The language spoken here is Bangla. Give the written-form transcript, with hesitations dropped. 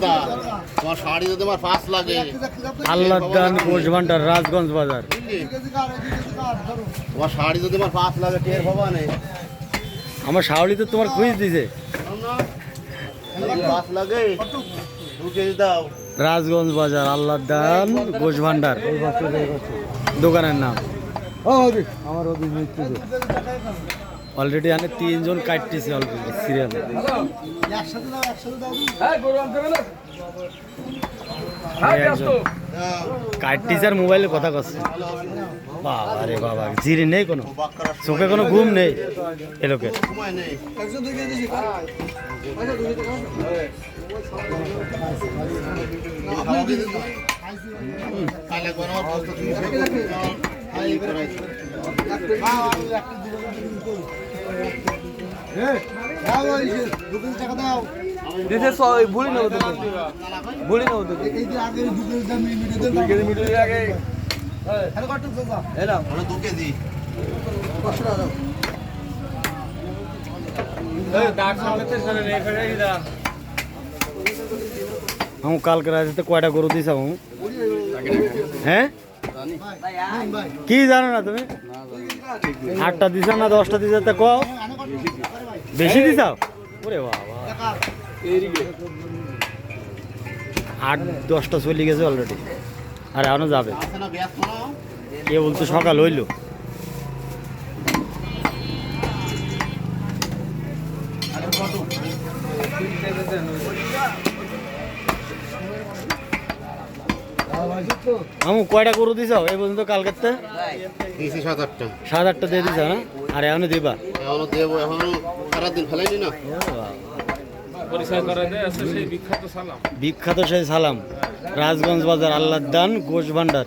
দাদা তোমার শাড়ি যদি আমার 5 লাগে আল্লাহর দান গোশ ভান্ডার রাজগঞ্জ বাজার। তোমার শাড়ি যদি আমার 5 লাগে টের পাবা না। আমার শাওলি তো তোমার খুঁজ দিছে 5 লাগে 2 কেজি দাও। রাজগঞ্জ বাজার আল্লাহর দান গোশ ভান্ডার দোকানের নাম। আমার অলরেডি এখানে 3 জন কাটতেছে অলরেডি সিরিয়ালে। কাটতেছে আর মোবাইলে কথা করছে। বাবা রে বাবা, জিরে নেই কোনো, চোখে কোনো ঘুম নেই এ লোকের। সময় নেই। কালে কোন বস্তু তুমি আই করে দিতে ভুলি না ভুলি না আগে এলাম 2 কেজি আমি কালকে রাতে কয়টা গরু দিছ? হ্যাঁ কি জানো না তুমি? 8টা দিছ না 10টা দিছ? তা কও বেশি দিছ? ওরে বাবা, 8-10টা চলে গেছে অলরেডি, আর এখনো যাবে। কে বলতো সকাল হইল। আমি কয়টা গরু দিছ এই পর্যন্ত? কালকেতে দিছি 7-8টা। 7-8টা দিয়ে দিছ না? আর এখনো দিবা? এখনো দেব, এখনো সারাদিন ফেলাইনি না। বিখ্যাত সেই সালাম রাজগঞ্জ বাজার আল্লাহর দান গোশ ভান্ডার।